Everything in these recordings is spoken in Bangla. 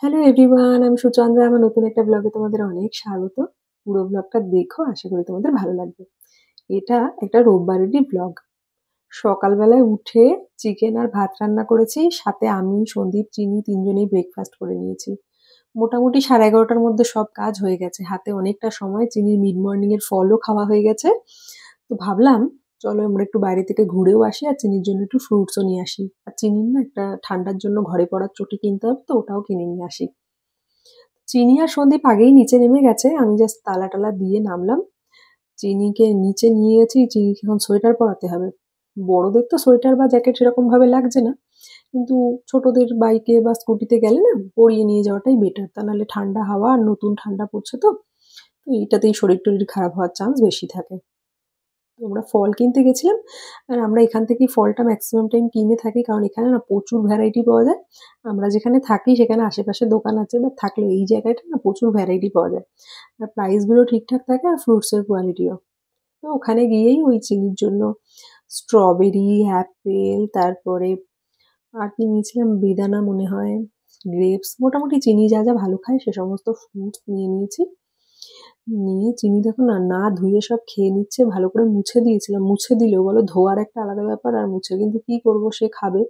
হ্যালো এভরিওয়ান, আমি সুচন্দ্রা। আমার নতুন একটা ব্লগে তোমাদের অনেক স্বাগত। পুরো ব্লগটা দেখো, আশা করি তোমাদের ভালো লাগবে। এটা একটা রোববারেরই ব্লগ। সকালবেলায় উঠে চিকেন আর ভাত রান্না করেছি, সাথে আমি, সন্দীপ, চিনি তিনজনেই ব্রেকফাস্ট করে নিয়েছি। মোটামুটি 11:30টার মধ্যে সব কাজ হয়ে গেছে, হাতে অনেকটা সময়। চিনির মিড মর্নিং এর ফলও খাওয়া হয়ে গেছে। তো ভাবলাম চলো আমরা একটু বাইরে থেকে ঘুরেও আসি, আর চিনির জন্য একটু ফ্রুটসও নিয়ে আসি। আর চিনির না একটা ঠান্ডার জন্য ঘরে পড়ার চটি কিনতে হবে, তো ওটাও কিনে নিয়ে আসি। চিনি আর সন্দীপ আগেই নিচে নেমে গেছে, আমি জাস্ট তালা টালা দিয়ে নামলাম। চিনিকে নিচে নিয়ে গেছি, চিনিকে এখন সোয়েটার পরাতে হবে। বড়দের তো সোয়েটার বা জ্যাকেট সেরকম ভাবে লাগছে না, কিন্তু ছোটদের বাইকে বা স্কুটিতে গেলে না পরিয়ে নিয়ে যাওয়াটাই বেটার, তা নাহলে ঠান্ডা হাওয়া আর নতুন ঠান্ডা পড়ছে তো, তো এইটাতেই শরীর টরীর খারাপ হওয়ার চান্স বেশি থাকে। তো আমরা ফল কিনতে গেছিলাম, আর আমরা এখান থেকেই ফলটা ম্যাক্সিমাম টাইম কিনে থাকি, কারণ এখানে না প্রচুর ভ্যারাইটি পাওয়া যায়। আমরা যেখানে থাকি সেখানে আশেপাশে দোকান আছে, বাট থাকলেও এই জায়গাটা না প্রচুর ভ্যারাইটি পাওয়া যায়। আর প্রাইসগুলো ঠিকঠাক থাকে, আর ফ্রুটসের কোয়ালিটিও। তো ওখানে গিয়েই ওই চিনির জন্য স্ট্রবেরি, অ্যাপেল, তারপরে আর কি নিয়েছিলাম, বেদানা মনে হয়, গ্রেপস, মোটামুটি চিনি যা যা ভালো খায় সে সমস্ত ফ্রুটস নিয়ে নিয়েছি। নিয়ে চিনি দেখো না, না ধুয়ে সব খেয়ে নিচ্ছে। ভালো করে মুছে দিয়েছিলাম, মুছে দিলেও বলো ধোয়ার একটা আলাদা ব্যাপার, আর মুছে কিন্তু কি করব, সে খাবে।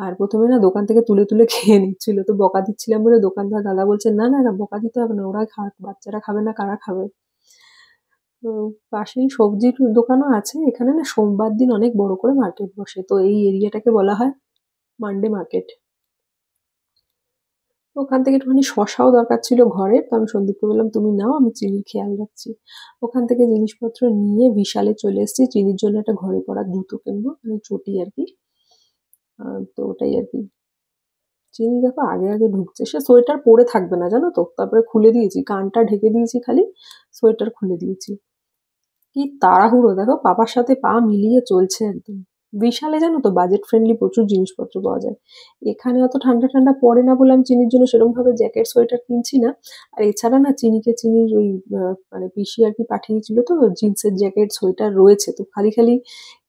আর প্রথমে না দোকান থেকে তুলে তুলে খেয়ে নিচ্ছিল, তো বকা দিচ্ছিলাম বলে দোকানদার দাদা বলছে না না না, বকা দিতে হবে না, ওরা খাক, বাচ্চারা খাবে না কারা খাবে। তো পাশেই সবজির দোকানও আছে। এখানে না সোমবার দিন অনেক বড় করে মার্কেট বসে, তো এই এরিয়াটাকে বলা হয় মানডে মার্কেট। তো ওখান থেকে একটুখানি শশাও দরকার ছিল ঘরে, তো আমি সন্দীপকে বললাম তুমি নাও, আমি চিনির খেয়াল রাখছি। ওখান থেকে জিনিসপত্র নিয়ে বিশালে চলে এসেছি, চিনির জন্য একটা ঘরে পড়ার জুতো কিনবো, মানে চটি আর কি। তো ওটাই আর কি। চিনি দেখো আগে আগে ঢুকছে, সে সোয়েটার পরে থাকবে না জানো তো, তারপরে খুলে দিয়েছি, কানটা ঢেকে দিয়েছি খালি, সোয়েটার খুলে দিয়েছি। কি তাড়াহুড়ো দেখো, পাপার সাথে পা মিলিয়ে চলছে একদম। বিশালে জানো তো বাজেট ফ্রেন্ডলি প্রচুর জিনিসপত্র পাওয়া যায়। এখানে অত ঠান্ডা ঠান্ডা পড়ে না বলে আমি চিনির জন্য সেরকম ভাবে জ্যাকেট সোয়েটার কিনছি না। আর এছাড়া না চিনিকে চিনির ওই মানে পিসি আর কি পাঠিয়েছিল, তো জিন্সের জ্যাকেট সোয়েটার রয়েছে, তো খালি খালি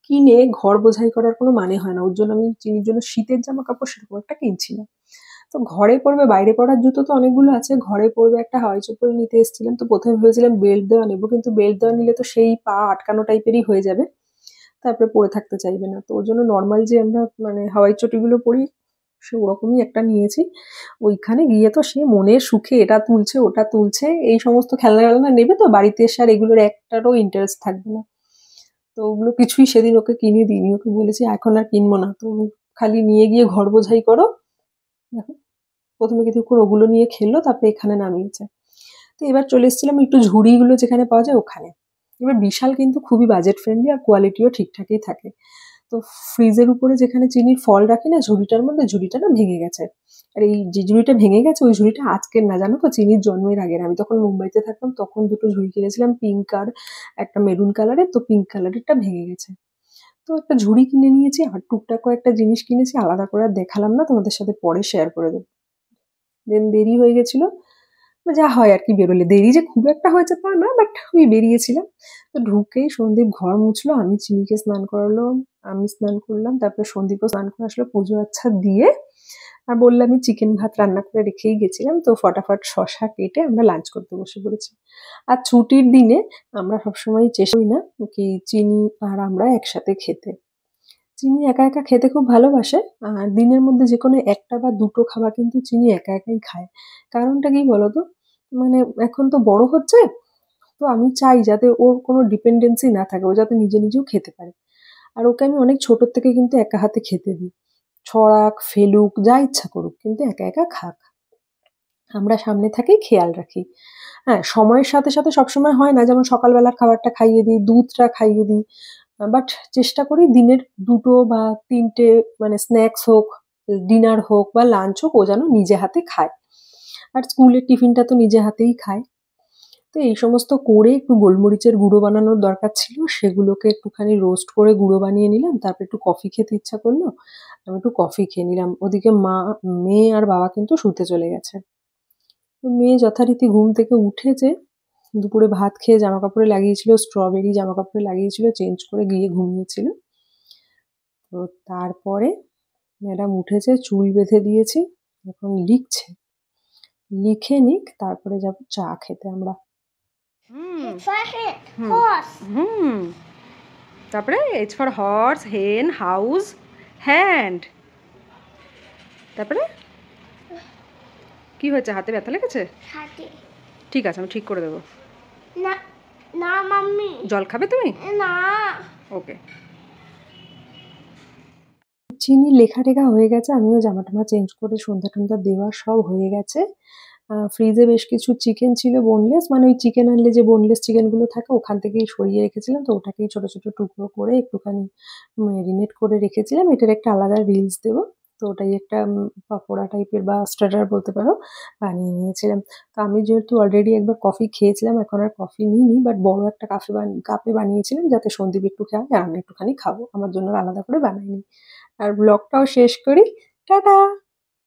কিনে ঘর বোঝাই করার কোনো মানে হয় না। ওর জন্য আমি চিনির জন্য শীতের জামা কাপড় সেরকম একটা কিনছি না। তো ঘরে পরবে, বাইরে পরার জুতো তো অনেকগুলো আছে, ঘরে পরবে একটা হাওয়াই চপ্পল নিতে এসেছিলাম। তো প্রথমে ভেবেছিলাম বেল্ট দেওয়া নেবো, কিন্তু বেল্ট দেওয়া নিলে তো সেই পা আটকানো টাইপেরই হয়ে যাবে, তারপরে পরে থাকতে চাইবে না। তো ওর জন্য নর্মাল যে আমরা মানে হাওয়াই চটিগুলো পরি, সে ওরকমই একটা নিয়েছি। ওইখানে গিয়ে তো সে মনের সুখে এটা তুলছে ওটা তুলছে, এই সমস্ত খেলনা টেলনা নেবে, তো বাড়িতে এসে আর এগুলোর একটারও ইন্টারেস্ট থাকবে না। তো ওগুলো কিছুই সেদিন ওকে কিনে দিইনি, ওকে বলেছি এখন আর কিনবো না, তো খালি নিয়ে গিয়ে ঘর বোঝাই করো। দেখো, প্রথমে কিছুক্ষণ ওগুলো নিয়ে খেললো, তারপরে এখানে নামিয়েছে। তো এবার চলে এসেছিলাম একটু ঝুড়িগুলো যেখানে পাওয়া যায় ওখানে। এবার বিশাল কিন্তু খুবই বাজেট ফ্রেন্ডলি, আর কোয়ালিটিও ঠিকঠাকই থাকে। তো ফ্রিজের উপরে যেখানে চিনির ফল রাখি না ঝুড়িটার মধ্যে, ঝুড়িটা না ভেঙে গেছে। আর এই যে ঝুড়িটা ভেঙে গেছে, ওই ঝুড়িটা আজকের না জানো তো, চিনির জন্মের আগের। আমি তখন মুম্বাইতে থাকতাম, তখন দুটো ঝুড়ি কিনেছিলাম, পিঙ্ক আর একটা মেরুন কালারের। তো পিঙ্ক কালারেরটা ভেঙে গেছে। তো একটা ঝুড়ি কিনে নিয়েছি, আর টুকটাক কয়েকটা জিনিস কিনেছি, আলাদা করে আর দেখালাম না, তোমাদের সাথে পরে শেয়ার করে দেবো। দেন দেরি হয়ে গেছিল, যা হয় আর কি, বেরোলে দেরি যে খুব একটা হয়েছে তা না, বাট ওই বেরিয়েছিলাম। তো ঢুকেই সন্দীপ ঘর মুছলো, আমি চিনিকে স্নান করালো, আমি স্নান করলাম, তারপরে সন্দীপও স্নান করে আসলো, পুজো আচ্ছা দিয়ে। আর বললাম আমি চিকেন ভাত রান্না করে রেখেই গেছিলাম, তো ফটাফট শশা কেটে আমরা লাঞ্চ করতে বসে পড়েছি। আর ছুটির দিনে আমরা সবসময় চেষ্টা করি না কি চিনি আর আমরা একসাথে খেতে। চিনি একা একা খেতে খুব ভালোবাসে, আর দিনের মধ্যে যে কোনো একটা বা দুটো খাবার কিন্তু চিনি একা একাই খায়। কারণটা কি বলতো, মানে এখন তো বড় হচ্ছে, তো আমি চাই যাতে ওর কোনো ডিপেন্ডেন্সি না থাকে, ও যাতে নিজে নিজেও খেতে পারে। আর ওকে আমি অনেক ছোটোর থেকে কিন্তু একা হাতে খেতে দিই, ছড়াক ফেলুক যা ইচ্ছা করুক, কিন্তু একা একা খাক। আমরা সামনে থাকি, খেয়াল রাখি। হ্যাঁ, সময়ের সাথে সাথে সবসময় হয় না, যেমন সকালবেলার খাবারটা খাইয়ে দিই, দুধটা খাইয়ে দিই, বাট চেষ্টা করি দিনের ২টো বা ৩টে, মানে স্ন্যাক্স হোক, ডিনার হোক বা লাঞ্চ হোক, ও যেন নিজে হাতে খায়। আর স্কুলের টিফিনটা তো নিজে হাতেই খায়। তো এই সমস্ত করে একটু গোলমরিচের গুঁড়ো বানানোর দরকার ছিল, সেগুলোকে একটুখানি রোস্ট করে গুঁড়ো বানিয়ে নিলাম। তারপর একটু কফি খেতে ইচ্ছা করলো, আমি একটু কফি খেয়ে নিলাম। ওদিকে মেয়ে আর বাবা কিন্তু শুতে চলে গেছে। তো মেয়ে যথারীতি ঘুম থেকে উঠেছে, দুপুরে ভাত খেয়ে জামাকাপড়ে লাগিয়েছিল, স্ট্রবেরি জামাকাপড়ে লাগিয়েছিল, চেঞ্জ করে গিয়ে ঘুমিয়েছিল। তো তারপরে ম্যাডাম উঠেছে, চুল বেঁধে দিয়েছি, এখন লিখছে। লিখে নিক, তারপরে যাব চা খেতে আমরা। হুম, তারপরে এইচ ফর হর্স, হেন, হাউস, হ্যান্ড। তারপরে কি হয়েছে? হাতে ব্যথা লেগেছে? ঠিক আছে, আমি ঠিক করে দেবো। না না মাম্মি, জল খাবে তুমি? না। ওকে। চিনি লেখা টেখা হয়ে গেছে, আমিও জামা টামা চেঞ্জ করে সন্ধ্যা টন্ধা দেওয়া সব হয়ে গেছে। ফ্রিজে বেশ কিছু চিকেন ছিল বোনলেস, মানে ওই চিকেন আনলে যে বোনলেস চিকেনগুলো থাকে ওখান থেকেই সরিয়ে রেখেছিলাম, তো ওটাকেই ছোট ছোট টুকরো করে একটুখানি ম্যারিনেট করে রেখেছিলাম। এটার একটা আলাদা রিলস দেবো, তো ওটাই একটা পাকোড়া টাইপের বা স্টার্টার বলতে পারো, বানিয়ে নিয়েছিলাম। তো আমি যেহেতু অলরেডি একবার কফি খেয়েছিলাম, এখন আর কফি নিইনি, বাট বড় একটা কাপে বানিয়েছিলাম যাতে সন্দীপ একটু খায় আর আমি একটুখানি খাবো, আমার জন্য আর আলাদা করে বানাইনি। আর ব্লগটাও শেষ করি। টাটা।